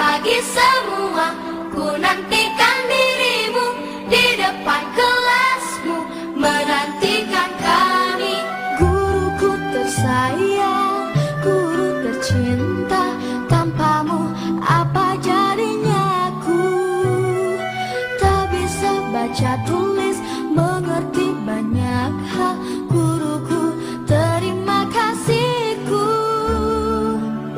pagi semua, ku nantikan dirimu di depan kelasmu, menantikan kami. Guruku tersayang, guru tercinta, tanpamu apa jadinya aku? Tak bisa baca tulis, mengerti banyak hal. Guruku, terima kasihku.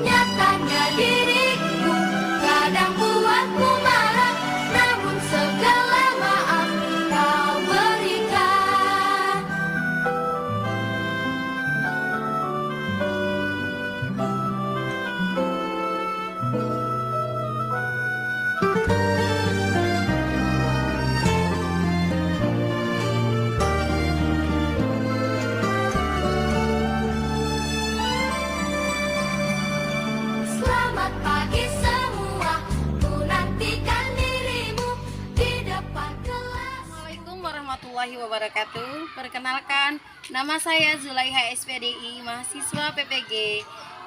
Nyatanya diriku kadang buatku marah, namun segala maaf kau berikan. Selamat pagi semua, ku nantikan dirimu di depan kelas. Assalamualaikum warahmatullahi wabarakatuh. Perkenalkan, nama saya Zulaiha SPDI, mahasiswa PPG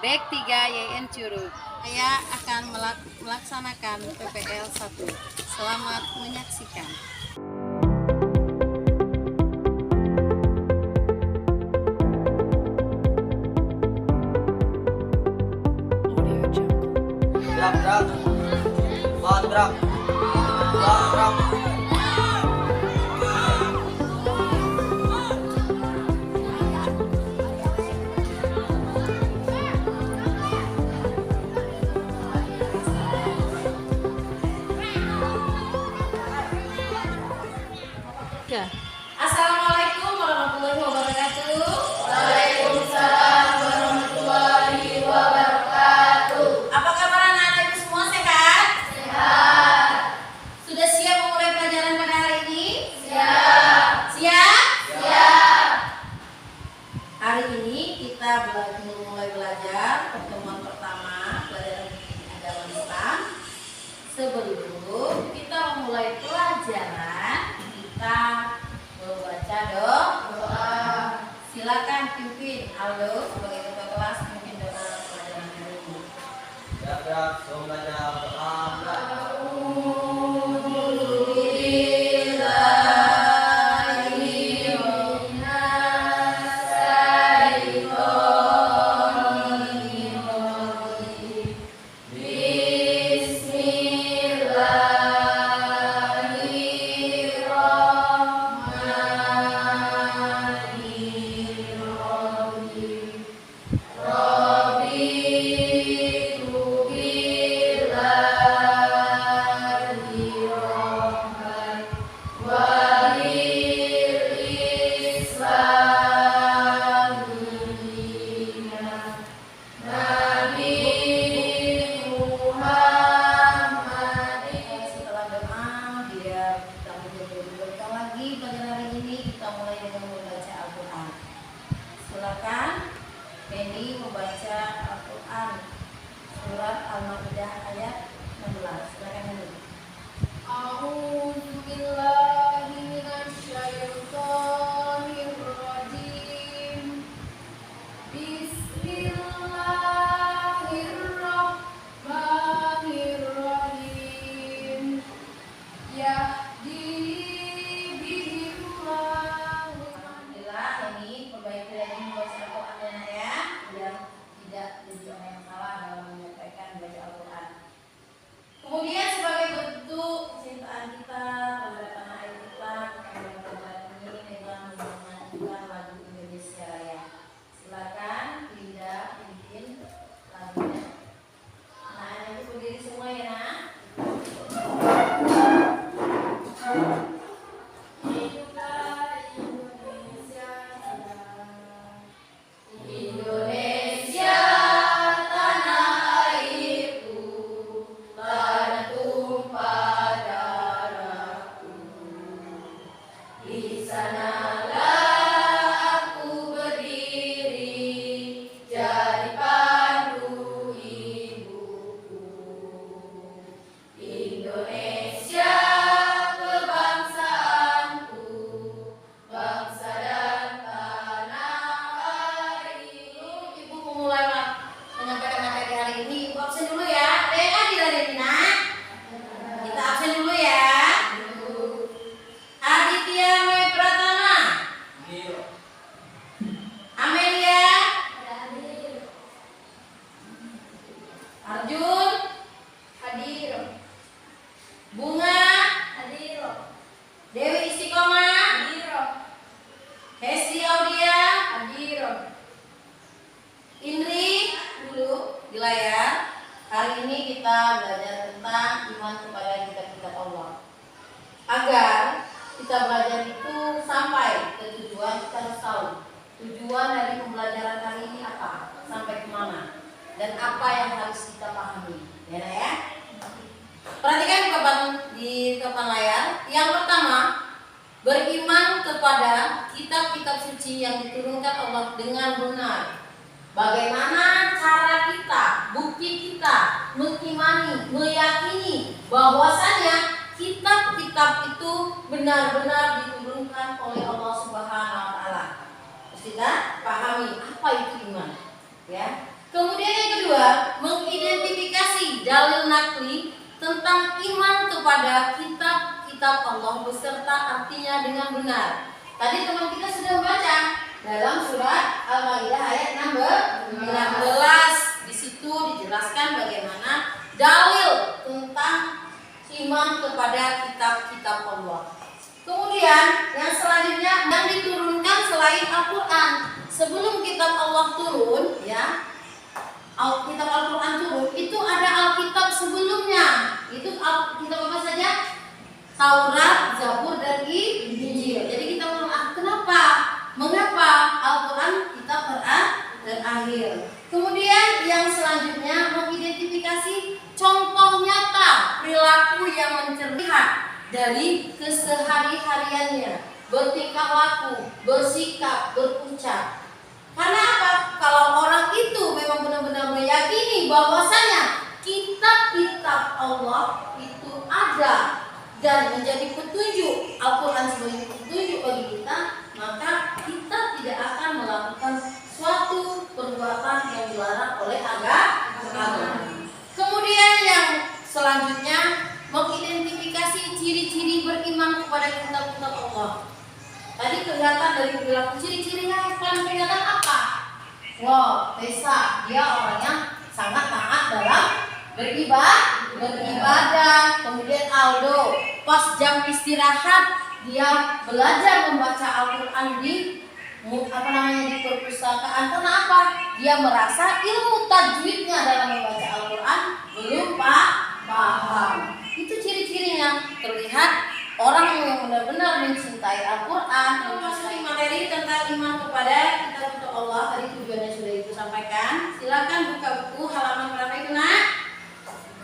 Bek 3 YN Curug. Saya akan melaksanakan PPL 1. Selamat menyaksikan. Gerak, gerak, buat gerak, buat gerak. Assalamualaikum warahmatullahi wabarakatuh. Apa kabar anak-anak ibu semua, sehat? Sehat. Sudah siap memulai pelajaran pada hari ini? Siap. Siap? Siap. Hari ini kita mulai belajar pertemuan pertama pelajaran agama Islam. Sebelum kita memulai pelajaran, kita membaca doa. Silakan pimpin Aldo sebagai ketua kelas pimpin doa pelajaran hari ini. Gerak, gerak, sebelum belajar doa. Rabbi tu bila Hadir. Bunga. Hadir. Dewi Istiqomah. Hadir. Hesti Audia. Hadir. Indri dulu di layar. Hari ini kita belajar tentang iman kepada kitab-kitab Allah. Agar kita belajar itu sampai ke tujuan, kita harus tahu tujuan dari pembelajaran kali ini apa, sampai kemana, dan apa yang harus kita pahami. Ya. Perhatikan di papan layar. Yang pertama, beriman kepada kitab-kitab suci yang diturunkan Allah dengan benar. Bagaimana cara kita, bukti kita mengimani, meyakini bahwasanya kitab-kitab itu benar-benar diturunkan oleh Allah Subhanahu wa taala. Kita pahami apa itu iman, ya. Kemudian yang kedua, mengidentifikasi dalil nakli tentang iman kepada kitab-kitab Allah beserta artinya dengan benar. Tadi teman kita sudah membaca dalam surat Al-Maidah ayat 16. Di situ dijelaskan bagaimana dalil tentang iman kepada kitab-kitab Allah. Kemudian yang selanjutnya yang diturunkan selain Al-Quran. Sebelum kitab Allah turun, ya, kitab Al-Quran turun, itu ada Alkitab sebelumnya. Itu kitab apa saja? Taurat, Zabur, dan Injil. Jadi kita kenapa? Mengapa Al-Quran kitab terakhir? Kemudian yang selanjutnya mengidentifikasi contoh nyata perilaku yang mencerminkan dari kesehari-hariannya, bertingkah laku, bersikap, berucap. Karena apa? Kalau orang itu memang benar-benar meyakini bahwasanya kitab-kitab Allah itu ada dan menjadi petunjuk, Al-Quran sebagai petunjuk bagi kita, maka kita tidak akan melakukan suatu perbuatan yang dilarang oleh agama. Kemudian yang selanjutnya mengidentifikasi ciri-ciri beriman kepada kitab-kitab Allah. Tadi kelihatan dari perilaku, ciri-cirinya yang paling kelihatan apa? Wow, Tessa, dia orangnya sangat taat dalam beribadah. Kemudian Aldo, pas jam istirahat dia belajar membaca Al-Quran di perpustakaan. Kenapa? Dia merasa ilmu tajwidnya dalam membaca Al-Quran belum paham. Itu ciri-cirinya. Terlihat orang yang benar-benar mencintai Al-Quran. Memasuki materi tentang iman kepada kitab-kitab Allah. Tadi tujuannya sudah Ibu sampaikan. Silakan buka buku halaman berapa itu, Nak?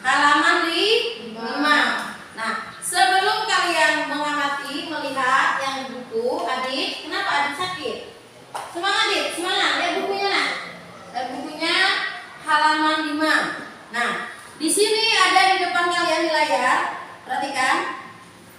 Halaman 5. Nah, sebelum kalian mengamati, melihat yang buku, Adik, kenapa Adik sakit? Semangat Adik, semangat. Lihat bukunya, Nak. Lihat bukunya halaman 5. Nah, di sini ada di depan kalian di layar. Perhatikan.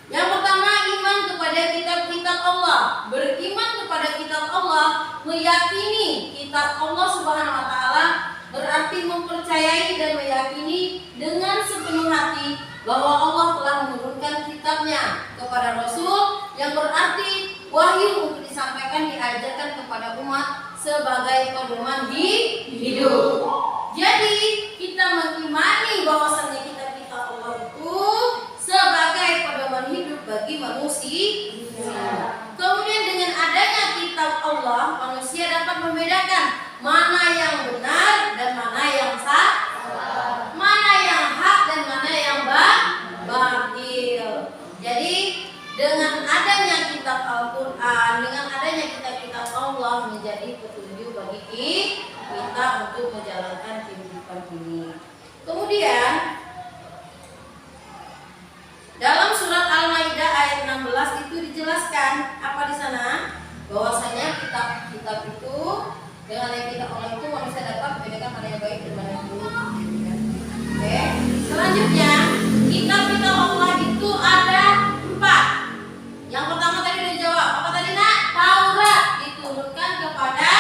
Yang pertama, iman kepada kitab-kitab Allah. Beriman kepada kitab Allah, meyakini kitab Allah Subhanahu wa taala, berarti mempercayai dan meyakini dengan sepenuh hati bahwa Allah telah menurunkan kitabnya kepada Rasul, yang berarti wahyu untuk disampaikan, diajarkan kepada umat sebagai pedoman hidup. Jadi kita mengimani bahwasannya kitab-kitab Allah itu sebagai pedoman hidup bagi manusia. Kemudian dengan adanya kitab Allah, manusia dapat membedakan mana yang benar dan mana yang salah, mana yang hak dan mana yang batil. Jadi dengan adanya kitab Al-Quran, dengan adanya kitab-kitab Allah menjadi petunjuk bagi kita untuk menjalankan kehidupan ini. Kemudian dalam surat Al-Maidah ayat 16 itu dijelaskan apa di sana? Bahwasanya kitab-kitab itu dengan yang kita Allah itu manusia dapat membedakan mana yang baik dan mana yang buruk. Oke. Selanjutnya, kitab-kitab Allah itu ada 4. Yang pertama tadi udah dijawab. Apa tadi, Nak? Taurat diturunkan kepada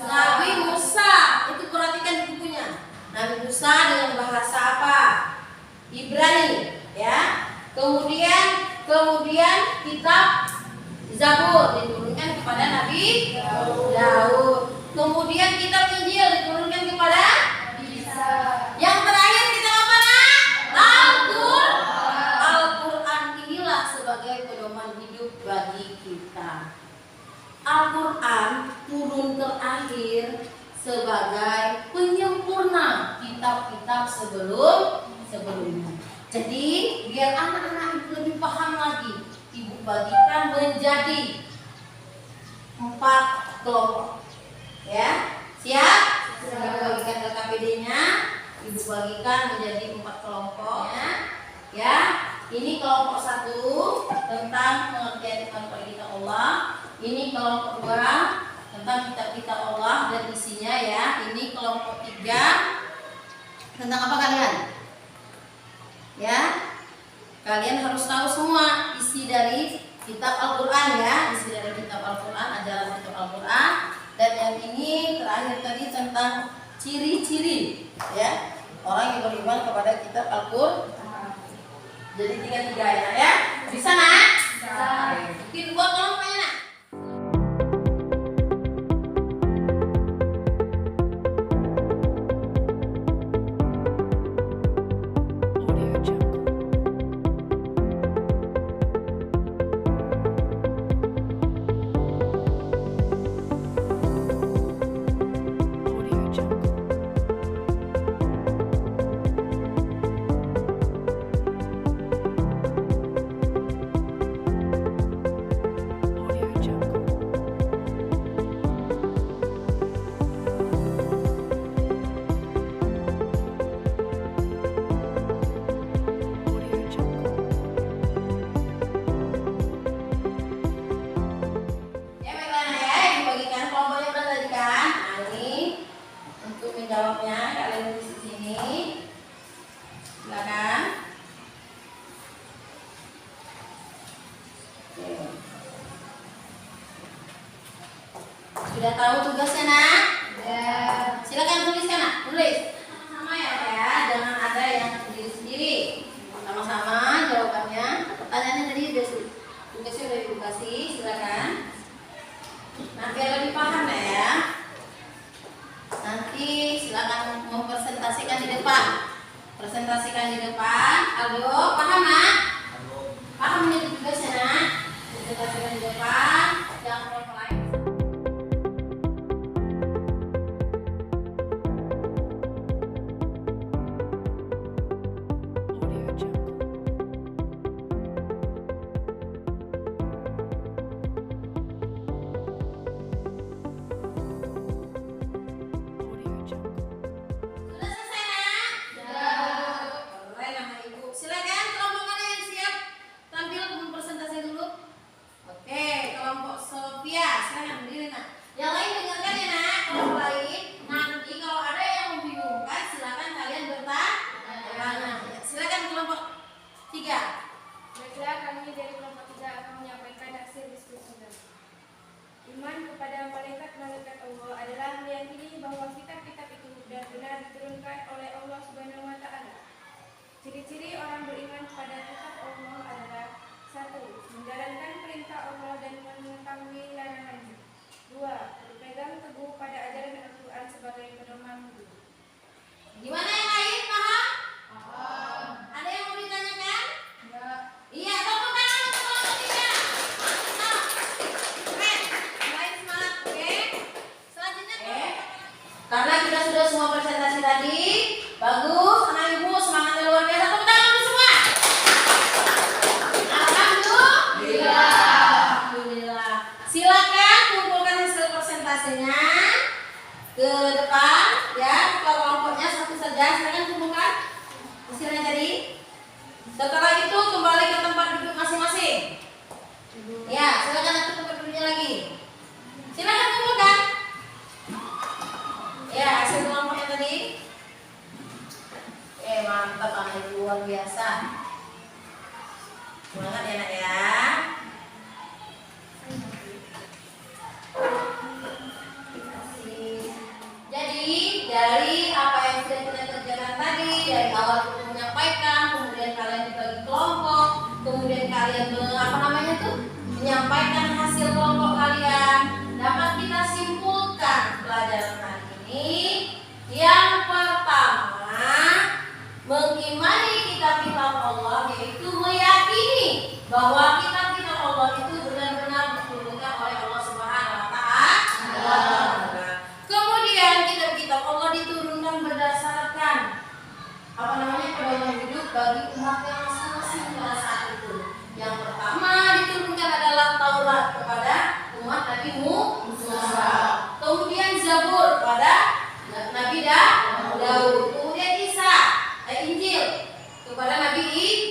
Nabi Musa. Itu perhatikan di bukunya. Nabi Musa dengan bahasa apa? Ibrani, ya. Kemudian kitab Zabur diturunkan kepada Nabi Daud. Kemudian kitab Injil diturunkan kepada Isa. Yang terakhir kitab apa, Nak? Jadi biar anak-anak itu lebih paham lagi, ibu bagikan menjadi 4 kelompok. Ya, siap? Ibu bagikan KKPD-nya, ibu bagikan menjadi 4 kelompok. Ya, ini kelompok 1 tentang pengertian iman kepada kita Allah. Ini kelompok 2 tentang kitab-kitab Allah dan isinya ya. Ini kelompok 3 tentang apa kalian? Ya, kalian harus tahu semua isi dari kitab Al-Quran ya, isi dari kitab Al-Quran, ajaran kitab Al-Quran. Dan yang ini terakhir tadi tentang ciri-ciri ya orang yang beriman kepada kitab Al-Quran. Jadi 3-3 ya, bisa nak? Bisa. Mungkin buat kelompoknya nak. Jawabnya kalian di sini, silakan. Sudah tahu tugasnya nak? Ya. Silakan tuliskan nak, tulis sama ya, jangan ada yang sendiri-sendiri. Sama-sama jawabannya. Pertanyaannya tadi tugasnya udah dikasih, silakan. Nanti lebih paham ya. Nanti silakan mempresentasikan di depan. Presentasikan di depan. Aldo, paham nak? Paham menjadi tugasnya nak? Presentasikan di depan. Jangan kelompok lain. Iman kepada malaikat-malaikat Allah adalah meyakini bahwa kitab-kitab itu benar-benar diturunkan oleh Allah Subhanahu wa taala. Ciri-ciri orang beriman kepada kitab Allah adalah 1. Menjalankan perintah Allah dan mengetahui larangannya. 2. Berpegang teguh pada ajaran Al-Quran sebagai pedoman hidup. Gimana yang lain paham? Paham. Ada yang mau ditanyakan? Enggak. Iya, tepuk tangan untuk kelompok 3. Mantap. Keren. Mulai semangat, oke? Selanjutnya karena kita sudah semua presentasi tadi, bagus, anak ibu semangatnya luar biasa. Tepuk tangan untuk semua. Alhamdulillah. Silakan kumpulkan hasil presentasinya ke depan ya, kelompoknya satu saja. Silakan kumpulkan hasilnya tadi. Setelah itu kembali ke tempat duduk masing-masing. Ya, silakan ke tempat duduknya lagi. Silakan kumpulkan. Ya, hasil kelompoknya tadi. Mantap, anak luar biasa. Semangat ya nak ya. Jadi dari apa yang sudah kita kerjakan tadi, dari awal kita menyampaikan, kemudian kalian dibagi kelompok, kemudian kalian menyampaikan hasil kelompok kalian, dapat kita simpulkan pelajaran hari ini. Yang pertama, mengimani kitab-kitab Allah, yaitu meyakini bahwa kitab-kitab Allah itu benar-benar diturunkan oleh Allah Subhanahu wa taala. Kemudian kitab-kitab Allah diturunkan berdasarkan pedoman hidup bagi umatnya masing-masing pada saat itu. Yang pertama diturunkan adalah Taurat kepada umat Nabi Musa. Kemudian Zabur kepada Nabi Daud. Kemudian Injil kepada Nabi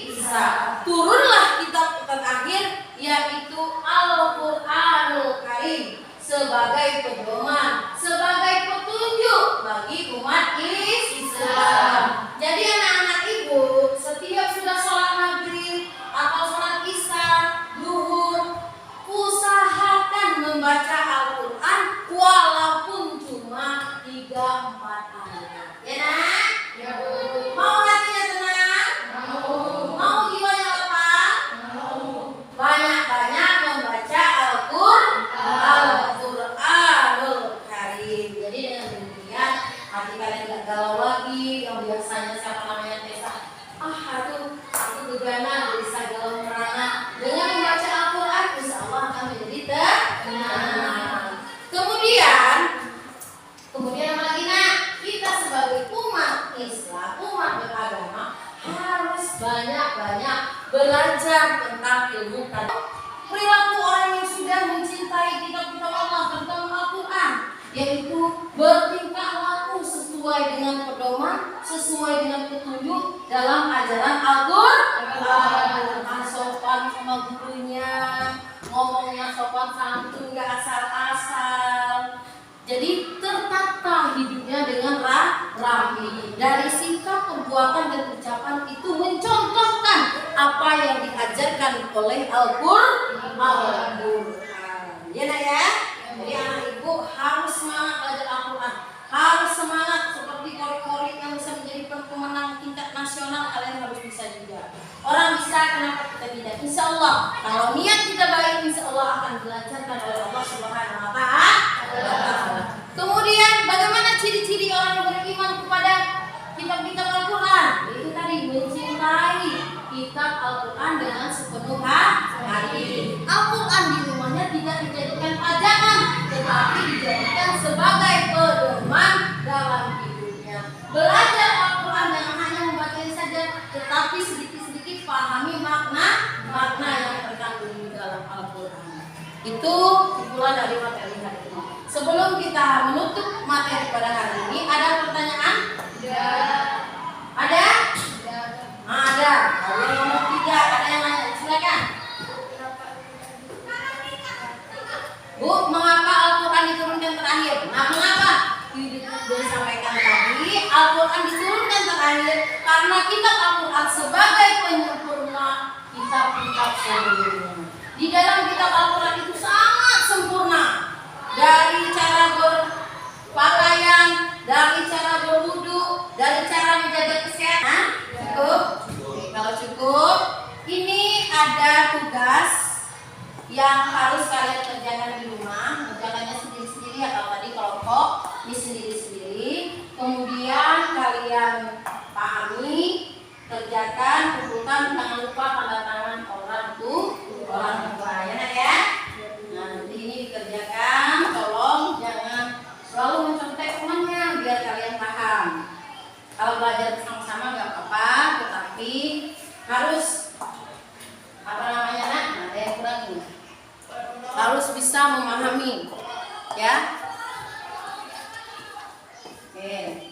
Isa. Turunlah kitab terakhir yaitu Al-Qur'anul Karim sebagai pedoman, sebagai petunjuk bagi umat Islam. Jadi anak-anak ibu, setiap sudah sholat maghrib atau sholat isya, zuhur, usahakan membaca Al-Quran walaupun cuma 3-4 ayat. Ya nak? Ya, Bu. Mau hatinya tenang? Mau jiwanya lapang? Banyak-banyak membaca Al-Qur'anul Karim. Jadi dengan demikian hati kalian tidak galau lagi. Yang biasanya siapa namanya Tessa, aduh aku gegana bisa galau merana. Dengan membaca Al-Quran insya Allah akan menjadi tenang. Kemudian apa lagi nak? Kita sebagai umat Islam, umat beragama harus banyak-banyak belajar tentang ilmu tadi. Perilaku orang yang sudah mencintai kitab-kitab Allah tentang Al-Quran, yaitu bertingkah laku sesuai dengan pedoman, sesuai dengan petunjuk dalam ajaran Al-Quran. Sopan sama gurunya, ngomongnya sopan santun, gak asal-asal. Jadi tertata hidupnya dengan rapi. Dari sikap, perbuatan dan ucapan itu mencontohkan apa yang diajarkan oleh Al-Quran. Ya nak ya? Jadi anak ibu harus semangat belajar Al-Quran. Harus semangat seperti kori-kori yang bisa menjadi pemenang tingkat nasional. Kalian harus bisa juga. Orang bisa, kenapa kita tidak? Insya Allah kalau niat kita baik, insya Allah akan dilancarkan oleh Allah Subhanahu Wa Taala. Kemudian bagaimana ciri-ciri orang yang beriman kepada kitab-kitab Al-Quran? Itu tadi mencintai kitab Al-Quran dengan sepenuh hati. Al-Quran di rumahnya tidak dijadikan pajangan, tetapi dijadikan sebagai pedoman dalam hidupnya. Belajar Al-Quran jangan hanya membacanya saja, tetapi sedikit-sedikit pahami makna yang terkandung di dalam Al-Quran. Itu kumpulan dari materi hari ini. Sebelum kita menutup materi pada hari ini, ada pertanyaan? Ada? Ada. Kalau yang nomor 3 ada yang nanya, silakan. Bu, mengapa Al-Quran diturunkan terakhir? Nah, mengapa? Disampaikan tadi, Al-Quran diturunkan terakhir karena kitab Al-Quran sebagai penyempurna kitab-kitab sebelumnya. Di dalam kitab Al-Quran itu sangat sempurna. Dari cara berpakaian, dari cara berwudu, dari cara menjaga kesehatan. Cukup? Oke, kalau cukup, ini ada tugas yang harus kalian kerjakan di rumah. Kerjakannya sendiri-sendiri atau tadi kelompok, ini sendiri-sendiri. Kemudian kalian pahami, kerjakan, kumpulkan, jangan lupa tanda tangan orang tua ya. Nah, nanti ini dikerjakan, tolong jangan selalu mencontek temannya biar kalian paham. Kalau belajar bersama-sama nggak apa-apa, tetapi harus ada yang kurang ini. Harus bisa memahami, ya. Oke.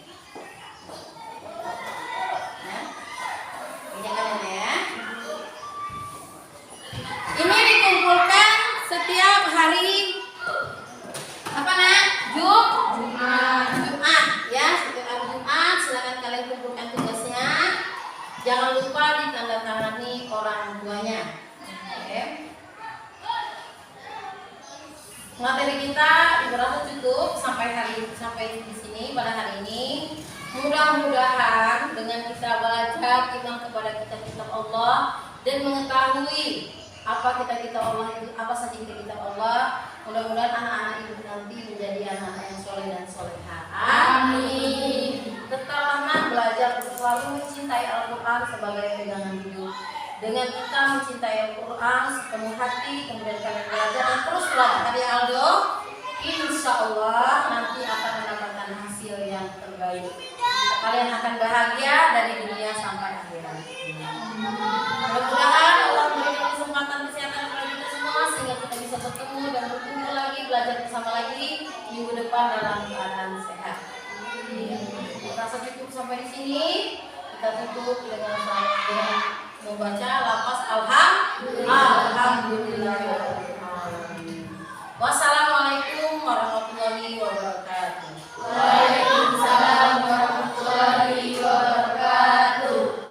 Nah, kerjakan ya. Ini dikumpulkan setiap hari apa nak? Jumat ya, setiap hari Jumat. Silakan kalian kumpulkan tugasnya. Jangan lupa ditandatangani orang tuanya. Oke. Materi kita berasa cukup sampai di sini pada hari ini. Mudah-mudahan dengan kita belajar iman kepada kitab-kitab Allah dan mengetahui apa kitab-kitab Allah itu, apa saja kitab-kitab Allah, mudah-mudahan anak-anak ibu nanti menjadi anak-anak yang soleh dan solehah. Amin. Tetaplah belajar selalu mencintai Al-Quran sebagai pegangan hidup. Dengan kita mencintai Al-Quran sepenuh hati, kemudian kalian belajar dan terus belajar tadi Aldo, insya Allah nanti akan mendapatkan hasil yang terbaik. Kalian akan bahagia dari dunia sampai akhirat. belajar bersama lagi minggu depan dalam keadaan sehat. Rasa cukup sampai di sini. Kita tutup dengan membaca lafaz alhamdulillah. Wassalamualaikum